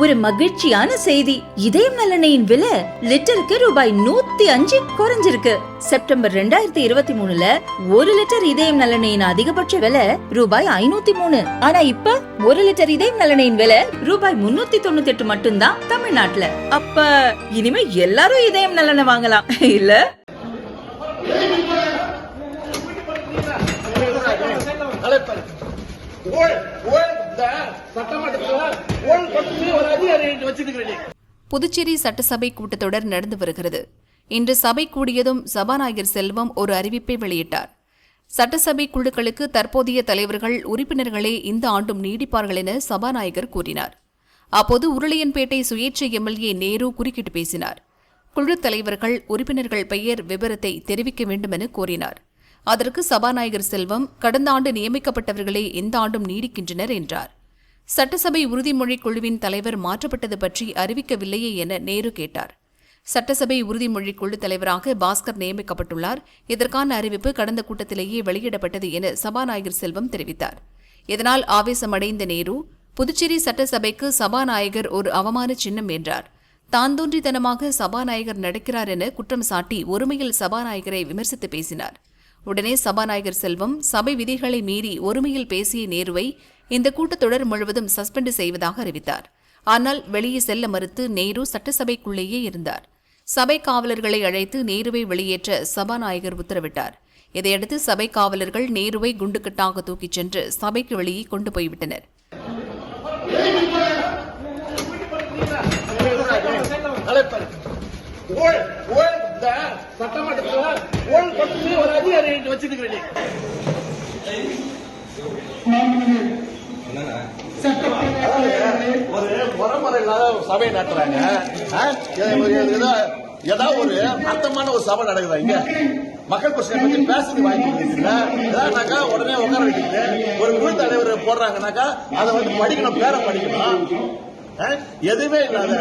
ஒரு மகிழ்ச்சியான செய்தி. இதயம் நல்லெண்ணெயின் விலை லிட்டருக்கு ரூபாய் 105 குறைஞ்சிருக்கு. செப்டம்பர் 2023ல 1 லிட்டர் இதயம் நல்லெண்ணெயின் அதிகபட்ச விலை ரூபாய் 503. ஆனா இப்ப 1 லிட்டர் இதயம் நல்லெண்ணெயின் விலை ரூபாய் 398 மட்டும்தான் தமிழ்நாட்டுல. அப்ப இனிமே எல்லாரும் இதயம் நல்லெண்ணெய் வாங்கலாம் இல்ல? புதுச்சேரி சட்டசபை கூட்டத்தொடர் நடந்து வருகிறது. இன்று சபை கூடியதும் சபாநாயகர் செல்வம் ஒரு அறிவிப்பை வெளியிட்டார். சட்டசபை குழுக்களுக்கு தற்போதைய தலைவர்கள் உறுப்பினர்களே இந்த ஆண்டும் நீடிப்பார்கள் என சபாநாயகர் கூறினார். அப்போது உருளையன்பேட்டை சுயேட்சை எம்எல்ஏ நேரு குறுக்கிட்டு பேசினார். குழு தலைவர்கள் உறுப்பினர்கள் பெயர் விவரத்தை தெரிவிக்க வேண்டும் என கோரினார். அதற்கு சபாநாயகர் செல்வம் கடந்த ஆண்டு நியமிக்கப்பட்டவர்களே இந்த ஆண்டும் நீடிக்கின்றனர் என்றார். சட்டசபை உறுதிமொழி குழுவின் தலைவர் மாற்றப்பட்டது பற்றி அறிவிக்கவில்லையே என நேரு கேட்டார். சட்டசபை உறுதிமொழி குழு தலைவராக பாஸ்கர் நியமிக்கப்பட்டுள்ளார். இதற்கான அறிவிப்பு கடந்த கூட்டத்திலேயே வெளியிடப்பட்டது என சபாநாயகர் செல்வம் தெரிவித்தார். இதனால் ஆவேசமடைந்த நேரு, புதுச்சேரி சட்டசபைக்கு சபாநாயகர் ஒரு அவமான சின்னம் என்றார். தாந்தோன்றித்தனமாக சபாநாயகர் நடக்கிறார் என குற்றம் சாட்டி ஒருமையில் சபாநாயகரை விமர்சித்து பேசினார். உடனே சபாநாயகர் செல்வம் சபை விதிகளை மீறி ஒருமையில் பேசிய நேருவை இந்த கூட்டத்தொடர் முழுவதும் சஸ்பெண்ட் செய்வதாக அறிவித்தார். ஆனால் வெளியே செல்ல மறுத்து நேரு சட்டசபைக்குள்ளேயே இருந்தார். சபை காவலர்களை அழைத்து நேருவை வெளியேற்ற சபாநாயகர் உத்தரவிட்டார். இதையடுத்து சபை காவலர்கள் நேருவை குண்டுக்கட்டாக தூக்கிச் சென்று சபைக்கு வெளியே கொண்டு போய்விட்டனர். ஒரு முறைமுறை இல்லாத சபை நடத்துறாங்க. ஏதாவது ஒரு அர்த்தமான ஒரு சபை நடக்குதா? இங்க மக்கள் பிரச்சனை பத்தி பேசுறது வாங்கிக்கா உடனே உட்கார வைக்கிறது. ஒரு குழு தலைவர் போடுறாங்கன்னாக்கா அதை வந்து படிக்கணும், பேரை படிக்கணும். எதுவுமே இல்லாத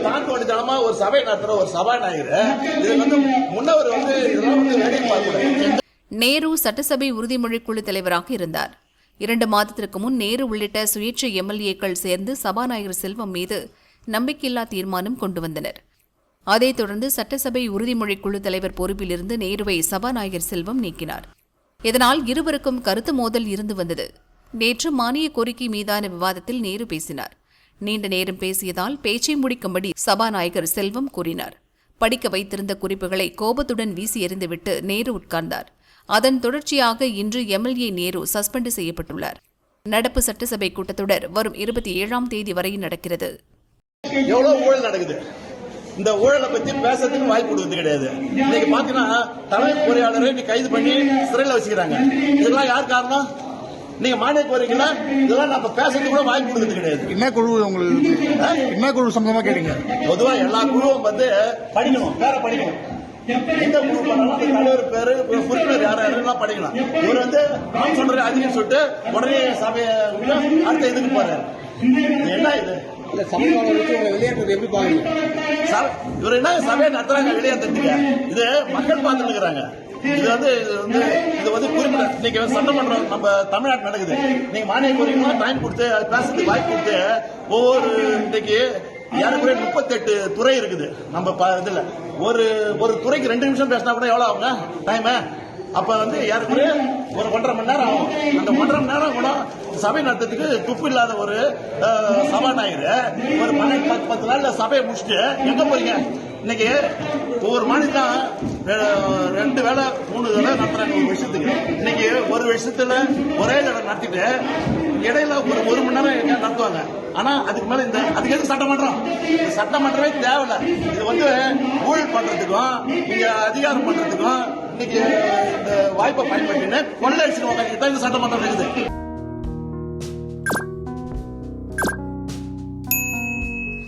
தாண்டோடித்தனமா ஒரு சபை நடத்துற ஒரு சபாநாயகர் இது வந்து முன்னவர் வந்து இதெல்லாம் வந்து வேலை பார்க்கல. நேரு சட்டசபை உறுதிமொழி குழு தலைவராக இருந்தார். 2 மாதத்திற்கு முன் நேரு உள்ளிட்ட சுயேட்சை எம்எல்ஏக்கள் சேர்ந்து சபாநாயகர் செல்வம் மீது நம்பிக்கையில்லா தீர்மானம் கொண்டு வந்தனர். அதைத் தொடர்ந்து சட்டசபை உறுதிமொழி குழு தலைவர் பொறுப்பிலிருந்து நேருவை சபாநாயகர் செல்வம் நீக்கினார். இதனால் இருவருக்கும் கருத்து மோதல் இருந்து வந்தது. நேற்று மானிய கோரிக்கை மீதான விவாதத்தில் நேரு பேசினார். நீண்ட நேரம் பேசியதால் பேச்சை முடிக்கும்படி சபாநாயகர் செல்வம் கூறினார். படிக்க வைத்திருந்த குறிப்புகளை கோபத்துடன் வீசி எறிந்துவிட்டு நேரு உட்கார்ந்தார். அதன் தொடர்ச்சியாக இன்று எம்எல்ஏ நேரு சஸ்பெண்ட் செய்யப்பட்டுள்ளார். நடப்பு சட்டசபை கூட்டத்தொடர் வரும் 27ஆம் தேதி வரை நடக்கிறது. எவ்வளவு ஊழல் நடக்குது, இந்த ஊழலை பத்தி பேசுறதுக்கு வாய்ப்பு கொடுக்கிறது கிடையாது. இன்னைக்கு பாத்தீங்கன்னா தலைமை பொறியாளரை கைது பண்ணி சிறையில் வச்சுக்கிறாங்க. இதெல்லாம் யார் காரணம்? நீங்க மானிய கோரிக்கைல இதெல்லாம் நம்ம பேசுறது கூட வாய்ப்பு கொடுக்கிறது கிடையாது. என்ன குழு உங்களுக்கு என்ன குழு சம்பந்தமா கேட்டீங்க? பொதுவா எல்லா குழுவும் வந்து படிக்கணும், பேரை படிக்கணும். எந்த குழு பண்ணாலும் தலைவர் பேரு உறுப்பினர் யாரெல்லாம் படிக்கலாம். இவர் வந்து நான் சொல்ற அதிகம் சொல்லிட்டு உடனே சபையை அடுத்த இதுக்கு போறாரு. என்ன இது? வெளியேற்றது எப்படி பாருங்க? இவர் என்ன சபையை நடத்துறாங்க வெளியேற்றத்துக்கு? இது மக்கள் பார்த்துட்டு இருக்கிறாங்க. இது வந்து குறிப்பிட்ட இன்னைக்கு சட்டமன்றம் நம்ம தமிழ்நாட்டு நடக்குது. நீங்க மானிய கோரிக்கை டைம் கொடுத்து பேசுறதுக்கு வாய்ப்பு கொடுத்து ஒவ்வொரு இன்னைக்கு ஏறக்குறைய 38 துறை இருக்குது நம்ம இதுல. ஒரு துறைக்கு 2 நிமிஷம் பேசினா கூட எவ்வளவு ஆகுங்க டைம்? அப்ப வந்து ஏறக்குறைய ஒரு 1.5 மணி நேரம் ஆகும். அந்த 1.5 மணி நேரம் கூட சபை நடத்துறதுக்கு துப்பு இல்லாத ஒரு சபாநாயகர் ஒரு 10 நாள்ல சபையை முடிச்சுட்டு எங்க போறீங்க? இன்னைக்கு ஒவ்வொரு மாநிலம் 2 வேளை 3 வேளை நடத்துறாங்க ஒரு விஷயத்துக்கு. இன்னைக்கு ஒரு விஷயத்துல ஒரே தடவை நடத்திட்டு இடையில ஒரு மணி நேரம் நடத்துவாங்க. ஆனா அதுக்கு மேல அதுக்கு எதுக்கு சட்டமன்றம்? சட்டமன்றமே தேவையில்லை. இது வந்து ஊழல் பண்றதுக்கும் நீங்க அதிகாரம் பண்றதுக்கும் இன்னைக்கு இந்த வாய்ப்பை பயன்படுத்தின்னு கொள்ளை அடிச்சுட்டு தான் இந்த சட்டமன்றம் இருக்குது.